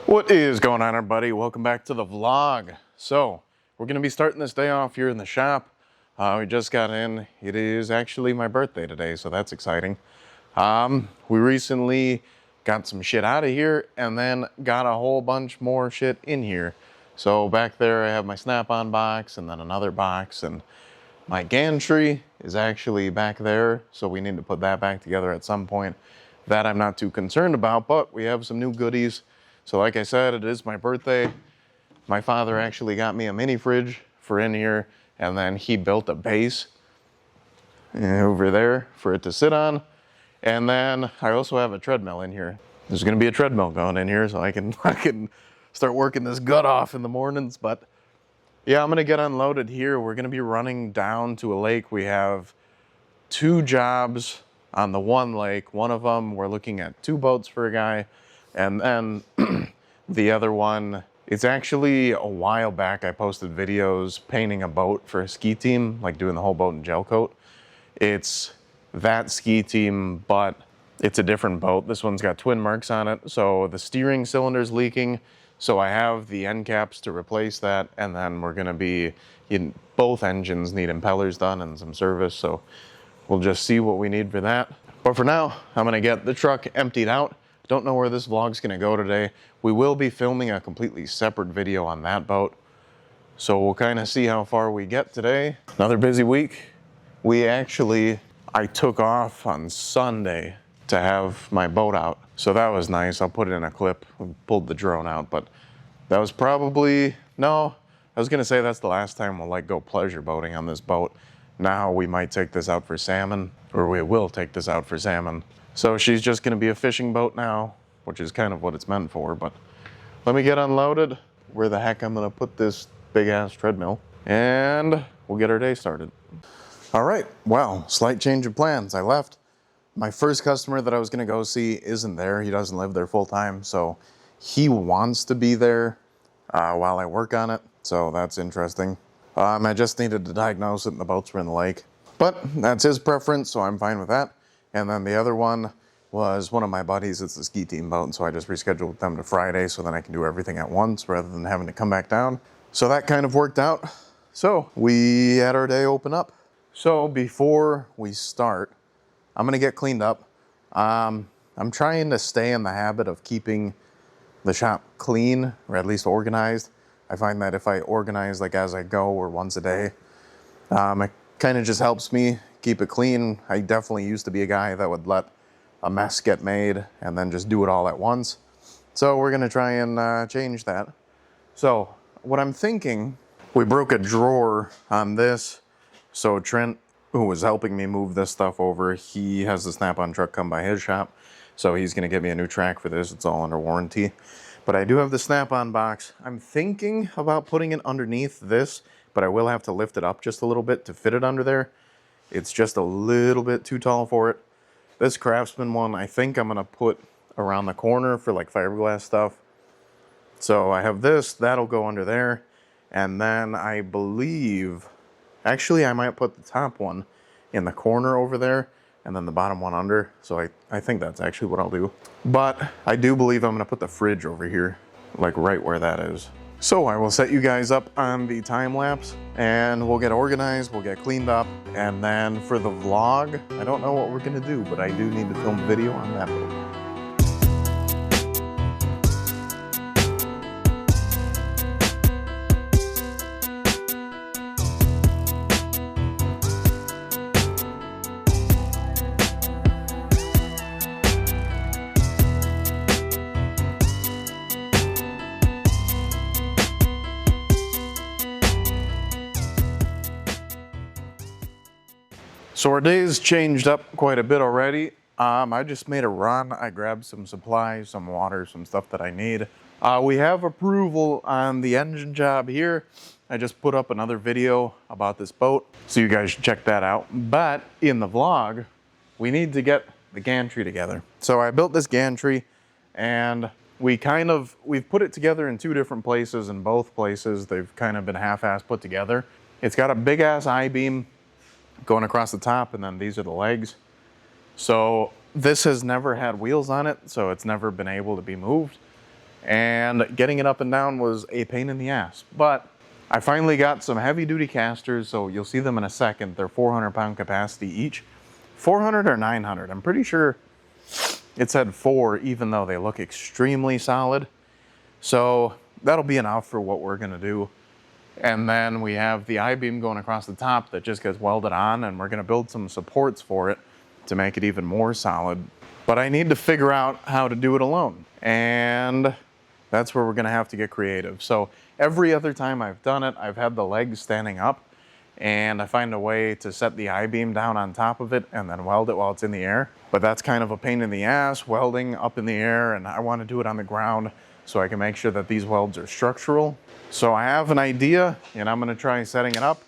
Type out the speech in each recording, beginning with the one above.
What is going on, everybody? Welcome back to the vlog. So we're going to be starting this day off here in the shop. We just got in. It is actually my birthday today, so that's exciting. We recently got some shit out of here and then got a whole bunch more shit in here. So back there I have my Snap-on box and then another box, and my gantry is actually back there, so we need to put that back together at some point. That I'm not too concerned about, but we have some new goodies. So like I said, it is my birthday. My father actually got me a mini fridge for in here, and then he built a base over there for it to sit on. And then I also have a treadmill in here. There's gonna be a treadmill going in here so I can start working this gut off in the mornings. But yeah, I'm gonna get unloaded here. We're gonna be running down to a lake. We have 2 jobs on the one lake. One of them, we're looking at 2 boats for a guy. And then the other one, it's actually a while back I posted videos painting a boat for a ski team, like doing the whole boat in gel coat. It's that ski team, but it's a different boat. This one's got twin marks on it. So the steering cylinder's leaking. So I have the end caps to replace that. And then we're gonna be, both engines need impellers done and some service. So we'll just see what we need for that. But for now, I'm gonna get the truck emptied out. Don't know where this vlog's gonna go today. We will be filming a completely separate video on that boat. So we'll kind of see how far we get today. Another busy week. I took off on Sunday to have my boat out. So that was nice. I'll put it in a clip. We pulled the drone out, but that was probably, no, I was gonna say that's the last time we'll go pleasure boating on this boat. Now we might take this out for salmon, or we will take this out for salmon. So she's just gonna be a fishing boat now, which is kind of what it's meant for. But let me get unloaded, where the heck I'm gonna put this big ass treadmill, and we'll get our day started. All right, well, slight change of plans. I left. My first customer that I was gonna go see isn't there. He doesn't live there full time, so he wants to be there while I work on it. So that's interesting. I just needed to diagnose it and the boats were in the lake. But that's his preference, so I'm fine with that. And then the other one was one of my buddies. It's a ski team boat, and so I just rescheduled them to Friday so then I can do everything at once rather than having to come back down. So that kind of worked out. So we had our day open up. So before we start, I'm gonna get cleaned up. I'm trying to stay in the habit of keeping the shop clean, or at least organized. I find that if I organize as I go or once a day, it kind of just helps me keep it clean. I definitely used to be a guy that would let a mess get made and then just do it all at once. So we're gonna try and change that. So what I'm thinking, we broke a drawer on this. So Trent, who was helping me move this stuff over, he has the Snap-on truck come by his shop. So he's gonna get me a new track for this. It's all under warranty. But I do have the Snap-on box. I'm thinking about putting it underneath this, but I will have to lift it up just a little bit to fit it under there. It's just a little bit too tall for it. This Craftsman one, I think I'm gonna put around the corner for fiberglass stuff. So I have this, that'll go under there. And then I believe, actually I might put the top one in the corner over there and then the bottom one under. So I think that's actually what I'll do. But I do believe I'm gonna put the fridge over here, right where that is. So I will set you guys up on the time lapse and we'll get organized, we'll get cleaned up. And then for the vlog, I don't know what we're gonna do, but I do need to film a video on that boat. So our day's changed up quite a bit already. I just made a run. I grabbed some supplies, some water, some stuff that I need. We have approval on the engine job here. I just put up another video about this boat, so you guys should check that out. But in the vlog, we need to get the gantry together. So I built this gantry and we've put it together in 2 different places. In both places, they've kind of been half-assed put together. It's got a big ass I-beam going across the top, and then these are the legs. So this has never had wheels on it, so it's never been able to be moved. and getting it up and down was a pain in the ass. But I finally got some heavy duty casters, so you'll see them in a second. They're 400-pound capacity each. 400 or 900, I'm pretty sure it said 4, even though they look extremely solid. So that'll be enough for what we're gonna do. And then we have the I-beam going across the top that just gets welded on, and we're gonna build some supports for it to make it even more solid. But I need to figure out how to do it alone. And that's where we're gonna have to get creative. So every other time I've done it, I've had the legs standing up, and I find a way to set the I-beam down on top of it and then weld it while it's in the air. But that's kind of a pain in the ass, welding up in the air, and I wanna do it on the ground so I can make sure that these welds are structural. So I have an idea, and I'm gonna try setting it up,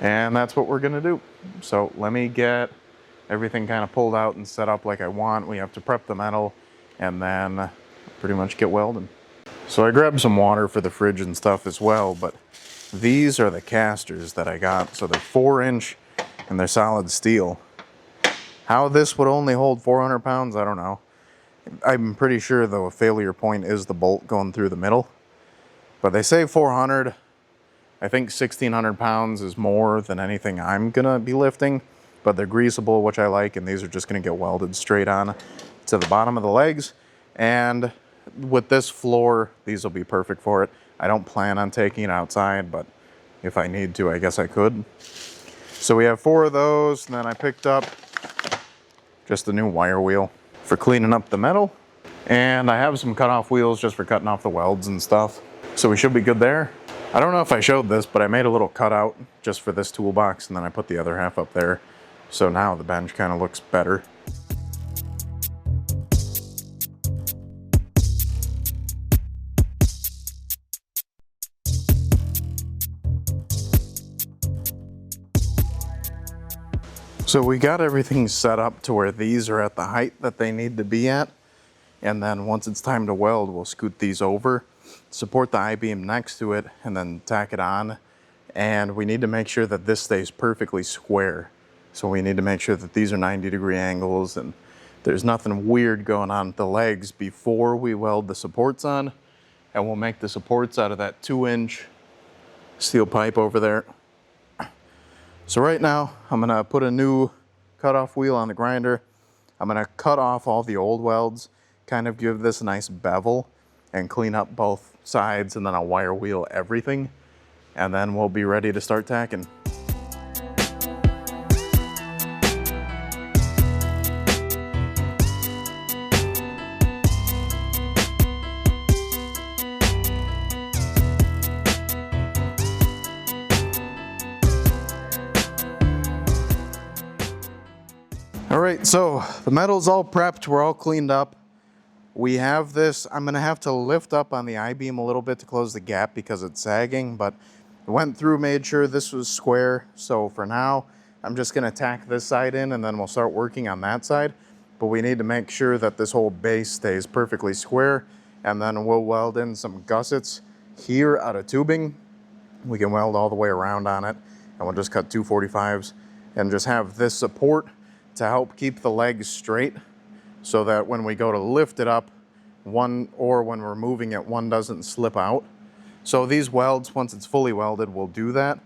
and that's what we're gonna do. So let me get everything kind of pulled out and set up like I want. We have to prep the metal and then pretty much get welding. So I grabbed some water for the fridge and stuff as well, but these are the casters that I got. So they're 4-inch and they're solid steel. How this would only hold 400 pounds, I don't know. I'm pretty sure the failure point is the bolt going through the middle. But they say 400. I think 1,600 pounds is more than anything I'm gonna be lifting, but they're greasable, which I like, and these are just gonna get welded straight on to the bottom of the legs. And with this floor, these will be perfect for it. I don't plan on taking it outside, but if I need to, I guess I could. So we have 4 of those, and then I picked up just a new wire wheel for cleaning up the metal. And I have some cut-off wheels just for cutting off the welds and stuff. So we should be good there. I don't know if I showed this, but I made a little cutout just for this toolbox, and then I put the other half up there. So now the bench kind of looks better. So we got everything set up to where these are at the height that they need to be at. And then once it's time to weld, we'll scoot these over, support the I-beam next to it, and then tack it on. And we need to make sure that this stays perfectly square. So we need to make sure that these are 90-degree angles and there's nothing weird going on with the legs before we weld the supports on. And we'll make the supports out of that 2-inch steel pipe over there. So right now, I'm gonna put a new cutoff wheel on the grinder. I'm gonna cut off all the old welds, kind of give this a nice bevel, and clean up both sides, and then I'll wire wheel everything. And then we'll be ready to start tacking. All right, so the metal's all prepped, we're all cleaned up. We have this, I'm gonna have to lift up on the I-beam a little bit to close the gap because it's sagging, but I went through, made sure this was square. So for now, I'm just gonna tack this side in and then we'll start working on that side. But we need to make sure that this whole base stays perfectly square, and then we'll weld in some gussets here out of tubing. We can weld all the way around on it, and we'll just cut 245s and just have this support to help keep the legs straight, so that when we go to lift it up, when we're moving it, one doesn't slip out. So these welds, once it's fully welded, will do that,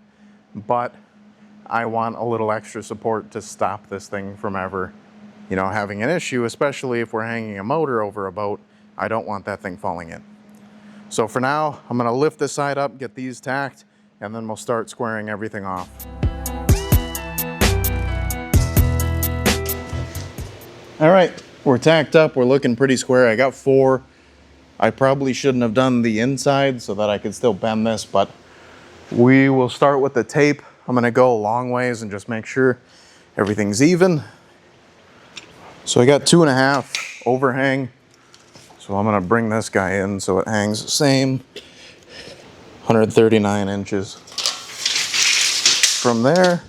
but I want a little extra support to stop this thing from ever, having an issue, especially if we're hanging a motor over a boat. I don't want that thing falling in. So for now, I'm gonna lift this side up, get these tacked, and then we'll start squaring everything off. All right, we're tacked up, we're looking pretty square. I got 4. I probably shouldn't have done the inside so that I could still bend this, but we will start with the tape. I'm gonna go a long ways and just make sure everything's even. So I got 2.5 overhang. So I'm gonna bring this guy in so it hangs the same. 139 inches from there.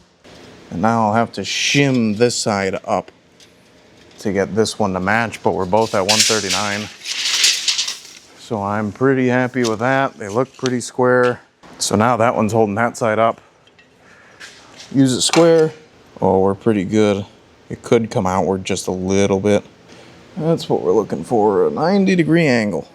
And now I'll have to shim this side up to get this one to match, but we're both at 139. So I'm pretty happy with that. They look pretty square. So now that one's holding that side up. Use it square. Oh, we're pretty good. It could come outward just a little bit. That's what we're looking for, a 90-degree angle.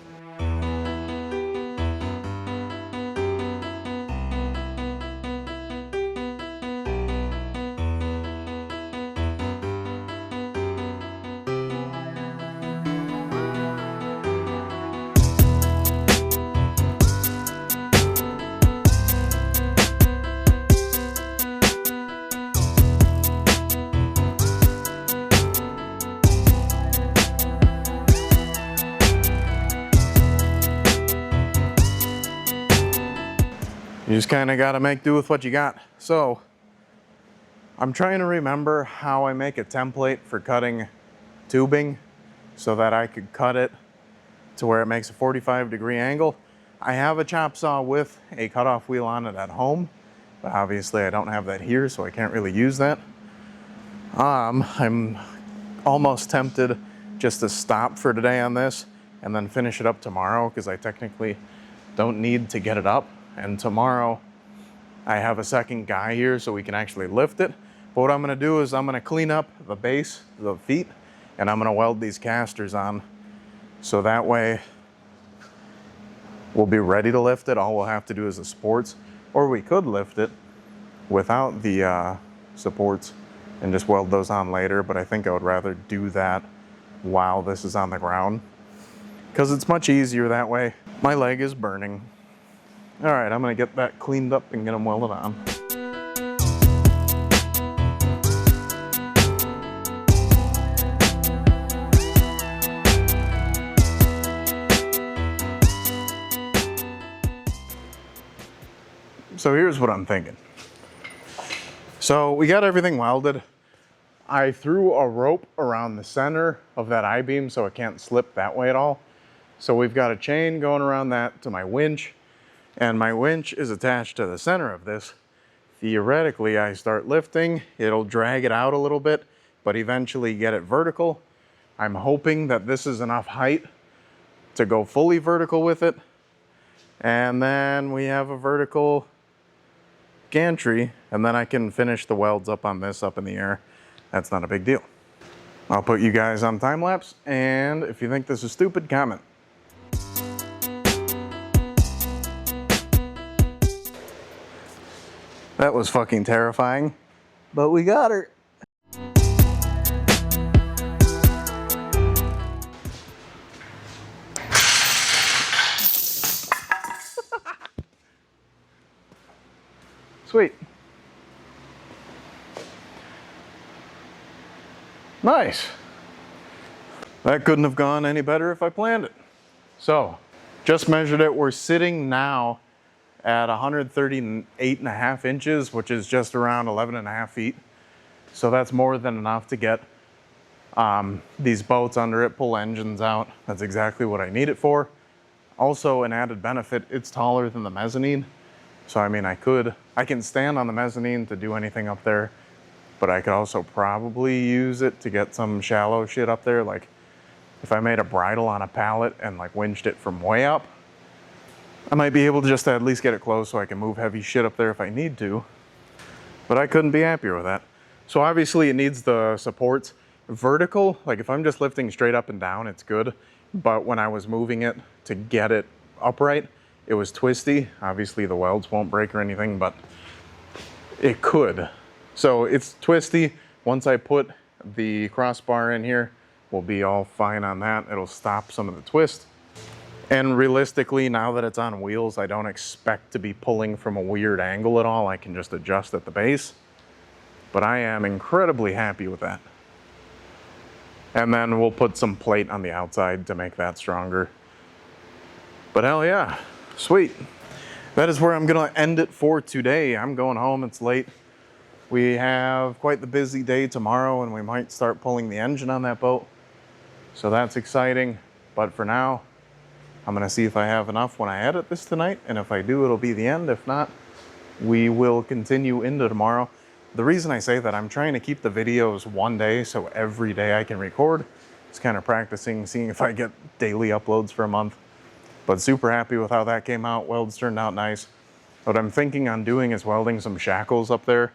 You just kind of got to make do with what you got. So I'm trying to remember how I make a template for cutting tubing so that I could cut it to where it makes a 45-degree angle. I have a chop saw with a cutoff wheel on it at home, but obviously I don't have that here, so I can't really use that. I'm almost tempted just to stop for today on this and then finish it up tomorrow, because I technically don't need to get it up. And tomorrow I have a second guy here so we can actually lift it. But what I'm gonna do is I'm gonna clean up the base, the feet, and I'm gonna weld these casters on. So that way we'll be ready to lift it. All we'll have to do is the supports, or we could lift it without the supports and just weld those on later. But I think I would rather do that while this is on the ground, because it's much easier that way. My leg is burning. All right, I'm gonna get that cleaned up and get them welded on. So here's what I'm thinking. So we got everything welded. I threw a rope around the center of that I-beam so it can't slip that way at all. So we've got a chain going around that to my winch, and my winch is attached to the center of this. Theoretically, I start lifting, it'll drag it out a little bit, but eventually get it vertical. I'm hoping that this is enough height to go fully vertical with it. And then we have a vertical gantry, and then I can finish the welds up on this up in the air. That's not a big deal. I'll put you guys on time lapse, and if you think this is stupid, comment. That was fucking terrifying, but we got her. Sweet. Nice. That couldn't have gone any better if I planned it. So, just measured it. We're sitting now at 138.5 inches, which is just around 11.5 feet. So that's more than enough to get these boats under it, pull engines out. That's exactly what I need it for. Also, an added benefit, it's taller than the mezzanine. So I mean, I can stand on the mezzanine to do anything up there, but I could also probably use it to get some shallow shit up there. Like if I made a bridle on a pallet and like winched it from way up, I might be able to just at least get it close so I can move heavy shit up there if I need to. But I couldn't be happier with that. So obviously it needs the supports vertical. Like if I'm just lifting straight up and down, it's good. But when I was moving it to get it upright, it was twisty. Obviously the welds won't break or anything, but it could. So it's twisty. Once I put the crossbar in here, we'll be all fine on that. It'll stop some of the twist. And realistically, now that it's on wheels, I don't expect to be pulling from a weird angle at all. I can just adjust at the base. But I am incredibly happy with that. And then we'll put some plate on the outside to make that stronger. But hell yeah, sweet. That is where I'm gonna end it for today. I'm going home, it's late. We have quite the busy day tomorrow, and we might start pulling the engine on that boat. So that's exciting. But for now, I'm gonna see if I have enough when I edit this tonight. And if I do, it'll be the end. If not, we will continue into tomorrow. The reason I say that, I'm trying to keep the videos one day, so every day I can record. It's kind of practicing, seeing if I get daily uploads for a month. But super happy with how that came out. Welds turned out nice. What I'm thinking on doing is welding some shackles up there,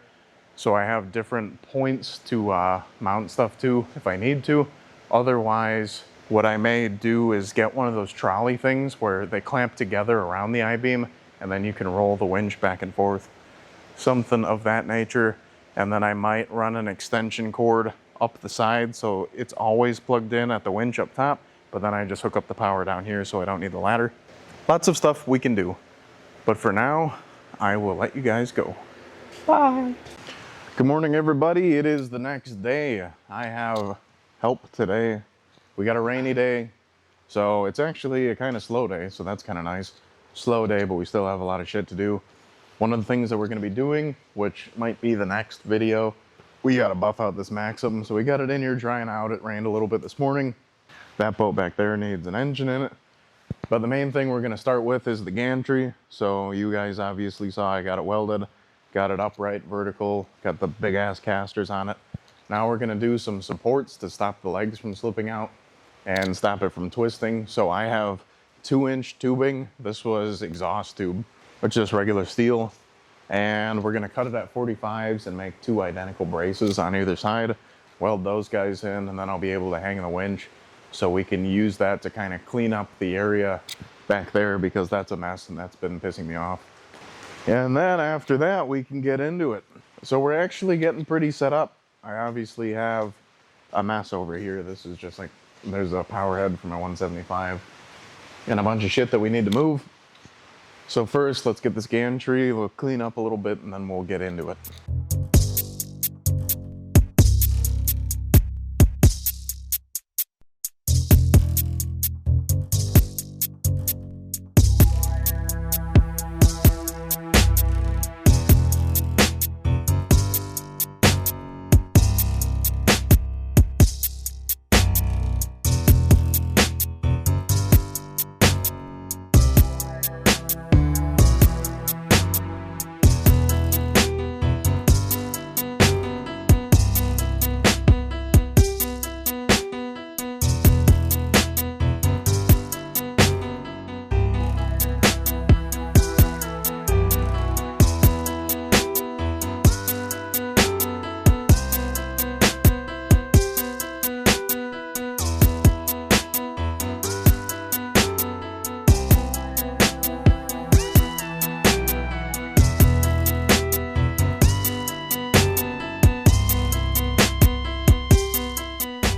so I have different points to mount stuff to if I need to. Otherwise, what I may do is get one of those trolley things where they clamp together around the I-beam, and then you can roll the winch back and forth. Something of that nature. And then I might run an extension cord up the side so it's always plugged in at the winch up top, but then I just hook up the power down here so I don't need the ladder. Lots of stuff we can do. But for now, I will let you guys go. Bye. Good morning, everybody. It is the next day. I have help today. We got a rainy day, so it's actually a kind of slow day, so that's kind of nice. Slow day, but we still have a lot of shit to do. One of the things that we're going to be doing, which might be the next video, we got to buff out this Maxim. So we got it in here drying out. It rained a little bit this morning. That boat back there needs an engine in it. But the main thing we're going to start with is the gantry. So you guys obviously saw I got it welded, got it upright, vertical, got the big ass casters on it. Now we're going to do some supports to stop the legs from slipping out and stop it from twisting. So I have 2-inch tubing. This was exhaust tube, which is regular steel. And we're going to cut it at 45s and make 2 identical braces on either side. Weld those guys in, and then I'll be able to hang the winch. So we can use that to kind of clean up the area back there because that's a mess and that's been pissing me off. And then after that, we can get into it. So we're actually getting pretty set up. I obviously have a mess over here. This is just like, there's a power head for my 175 and a bunch of shit that we need to move. So first, let's get this gantry, we'll clean up a little bit and then we'll get into it.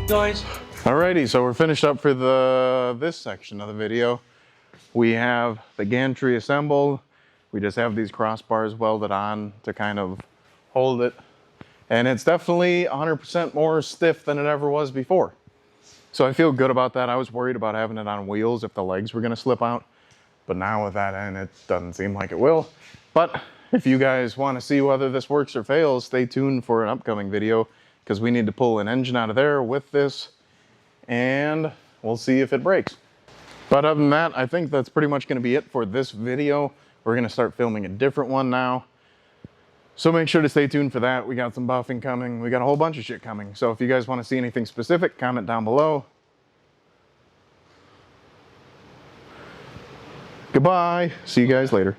Guys. Alrighty, so we're finished up for this section of the video. We have the gantry assembled. We just have these crossbars welded on to kind of hold it. And it's definitely 100% more stiff than it ever was before. So I feel good about that. I was worried about having it on wheels if the legs were gonna slip out. But now with that in, it doesn't seem like it will. But if you guys wanna see whether this works or fails, stay tuned for an upcoming video, because we need to pull an engine out of there with this and we'll see if it breaks. But other than that, I think that's pretty much going to be it for this video. We're going to start filming a different one now. So make sure to stay tuned for that. We got some buffing coming. We got a whole bunch of shit coming. So if you guys want to see anything specific, comment down below. Goodbye. See you guys later.